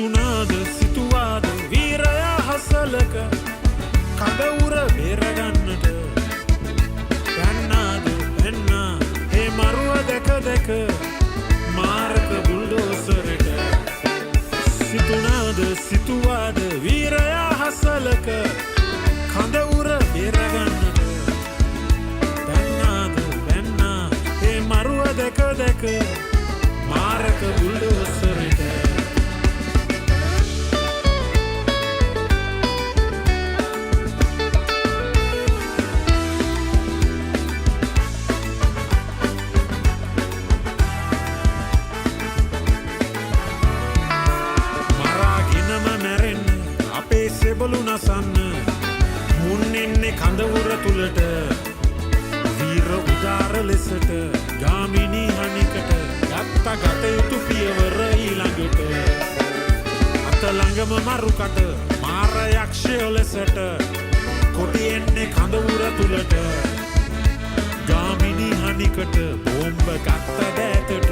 සිතුනාද සිතුවාද වීරයා හසලක කඳවුර බේරගන්නට පැන්නාද පැන්නා ඒ මරුව දැක දැක මාරක බුල්ඩෝසරට සිතුනාද සිතුවාද වීරයා හසලක කඳවුර බේරගන්නට පැන්නාද පැන්නා ඒ මරුව දැක දැක මාරක බුල්ඩෝසරට සෙබළු නසන්න මුන් එන්නේ කඳවුර තුලට වීර උදාර ලෙසට ගාමිණී හනිකට ගත්ත ගත යුතු පියවර ඊළඟට අත ළඟම මරුකට මාර යක්ෂය ලෙසට කොටි එන්නේ කඳවුර තුලට ගාමිණී හනිකට බෝම්බ ගත්ත දෑතට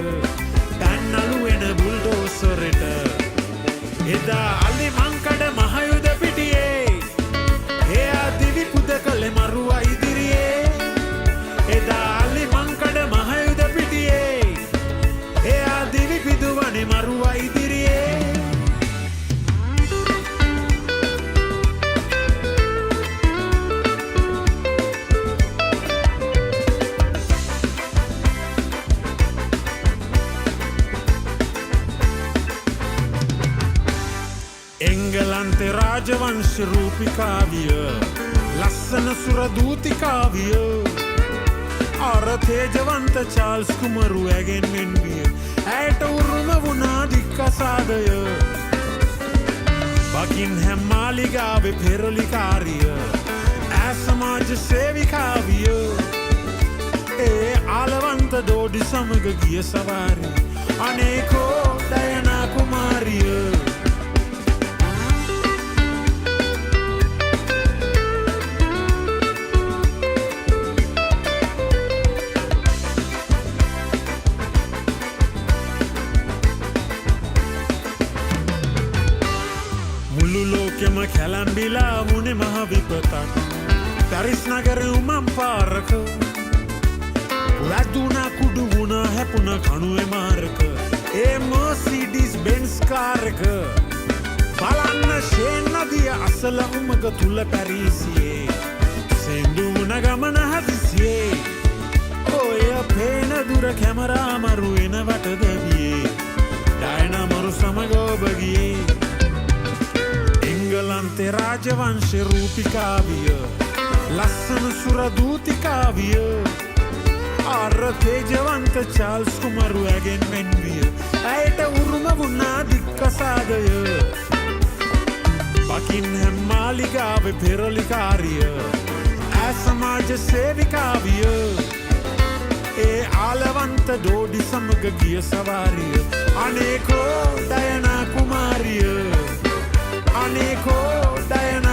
පැන්නලු වෙන බුල්ඩෝසරට එදා අලි මංකඩ මහයුද පිටියේ එයා දිවි පුද කළේ මරුවා ඉදිරියේ එදා අලි මංකඩ මහයුද පිටියේ එයා දිවි පිදුවනේ මරුවා ඉදිරියේ එංගලන්තේ රාජවංශ රූපිකාවිය ලස්සන සුරදූතිකාවිය අර තේජවන්ත චාල්ස් කුමරු ඇගෙන් මෙන්විය ඇයට උරුම වුණා දික්කසාදය බකින්හැම් මාලිගාවේ පෙරලිකාරිය ඈ සමාජ සේවිකාවිය ඒ ආලවන්ත ඩෝඩි සමග ගිය සවාරිය අනේකෝ ඩයනා කුමාරිය මුළු ලෝකෙම කැලම්බිලා වුණේ මහ විපතක් පැරිස් නගරේ උමම් පාරක වැදුනා කුඩු වුණා හැපුණා කණුවේ මාරක ඒ මර්සිඩීස් බෙන්ස් කාර් එක බලන්න ෂේන් නදිය අසල උමග තුල පැරිසියේ සෙන්දු වුණ ගමන හදිසියේ ඔය පේන දුර කැමරා මරු එන වටද වියේ ඩයනා මරු සමග ඔබ ගියේ එංගලන්තේ රාජවංශ රූපිකාවිය ලස්සන සුරදූතිකාවිය අර තේජවන්ත චාල්ස් කුමරු ඇගෙන් මෙන්විය ඇයට උරුම වුණා දික්කසාදය බකින්හැම් මාලිගාවේ පෙරලිකාරිය ඈ සමාජ සේවිකාවිය ඒ ආලවන්ත ඩෝඩි සමග ගිය සවාරිය අනේකෝ ඩයනා කුමාරිය අනේකෝ ඩයනා